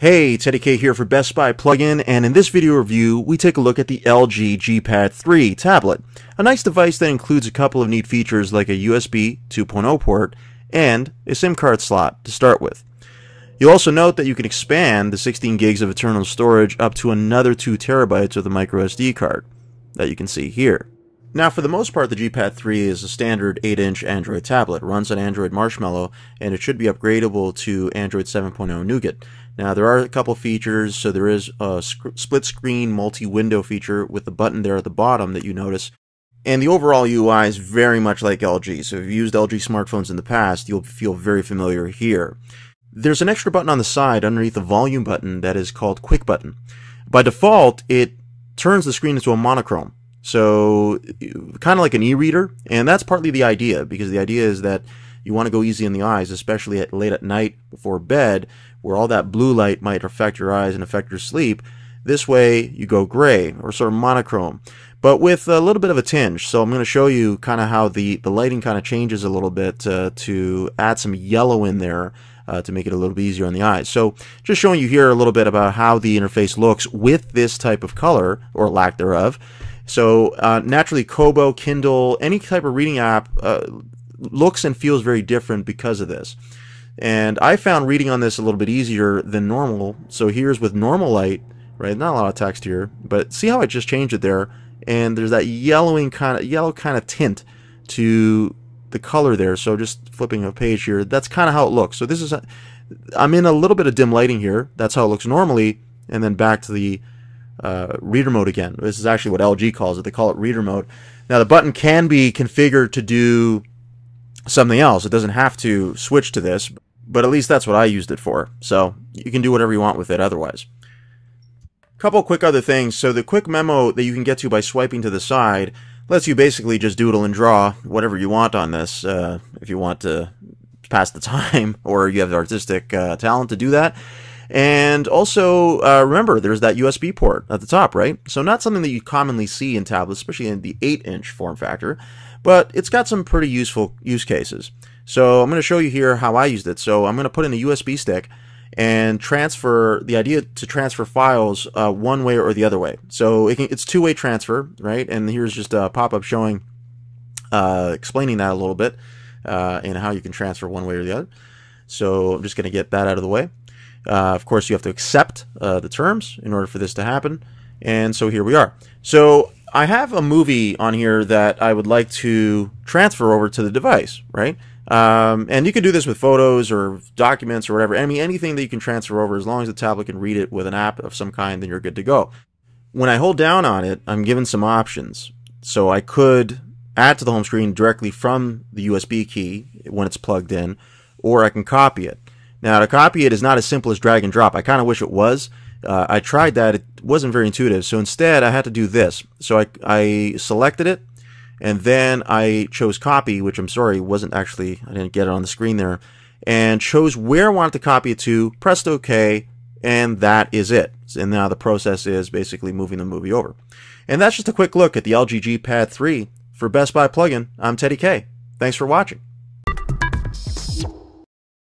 Hey, Teddy K here for Best Buy Plugin, and in this video review, we take a look at the LG G-Pad 3 tablet, a nice device that includes a couple of neat features like a USB 2.0 port and a SIM card slot to start with. You'll also note that you can expand the 16 gigs of internal storage up to another 2 terabytes with a micro SD card that you can see here. Now, for the most part, the G-Pad 3 is a standard 8-inch Android tablet. It runs on Android Marshmallow, and it should be upgradable to Android 7.0 Nougat. Now, there are a couple features. So there is a split-screen multi-window feature with the button there at the bottom that you notice. And the overall UI is very much like LG. So if you've used LG smartphones in the past, you'll feel very familiar here. There's an extra button on the side underneath the volume button that is called Quick Button. By default, it turns the screen into a monochrome. So kind of like an e-reader, and that's partly the idea, because the idea is that you want to go easy in the eyes, especially late at night before bed, where all that blue light might affect your eyes and affect your sleep. This way you go gray, or sort of monochrome, but with a little bit of a tinge. So I'm going to show you kind of how the lighting kind of changes a little bit to add some yellow in there to make it a little bit easier on the eyes. So just showing you here a little bit about how the interface looks with this type of color, or lack thereof. So naturally, Kobo, Kindle, any type of reading app looks and feels very different because of this. And I found reading on this a little bit easier than normal. So here's with normal light, right? Not a lot of text here, but see how I just changed it there, and there's that yellow kind of tint to the color there. So just flipping a page here, that's kind of how it looks. So this is I'm in a little bit of dim lighting here. That's how it looks normally, and then back to the reader mode again. This is actually what LG calls it. They call it reader mode. Now the button can be configured to do something else. It doesn't have to switch to this, but at least that's what I used it for. So you can do whatever you want with it otherwise. Couple quick other things. So the quick memo that you can get to by swiping to the side lets you basically just doodle and draw whatever you want on this, if you want to pass the time or you have the artistic talent to do that. And also, remember, there's that USB port at the top, right? So not something that you commonly see in tablets, especially in the 8-inch form factor, but it's got some pretty useful use cases. So I'm going to show you here how I used it. So I'm going to put in a USB stick and transfer, the idea to transfer files one way or the other way. So it's two-way transfer, right? And here's just a pop-up showing, explaining that a little bit, and how you can transfer one way or the other. So I'm just going to get that out of the way. Of course, you have to accept the terms in order for this to happen. And so here we are. So I have a movie on here that I would like to transfer over to the device, right? And you can do this with photos or documents or whatever. I mean, anything that you can transfer over, as long as the tablet can read it with an app of some kind, then you're good to go. When I hold down on it, I'm given some options. So I could add to the home screen directly from the USB key when it's plugged in, or I can copy it. Now, to copy it is not as simple as drag and drop. I kind of wish it was. I tried that. It wasn't very intuitive. So instead, I had to do this. So I selected it, and then I chose copy, which I'm sorry, wasn't actually, I didn't get it on the screen there, and chose where I wanted to copy it to, pressed OK, and that is it. And now the process is basically moving the movie over. And that's just a quick look at the LG G-Pad 3. For Best Buy Plugin, I'm Teddy K. Thanks for watching.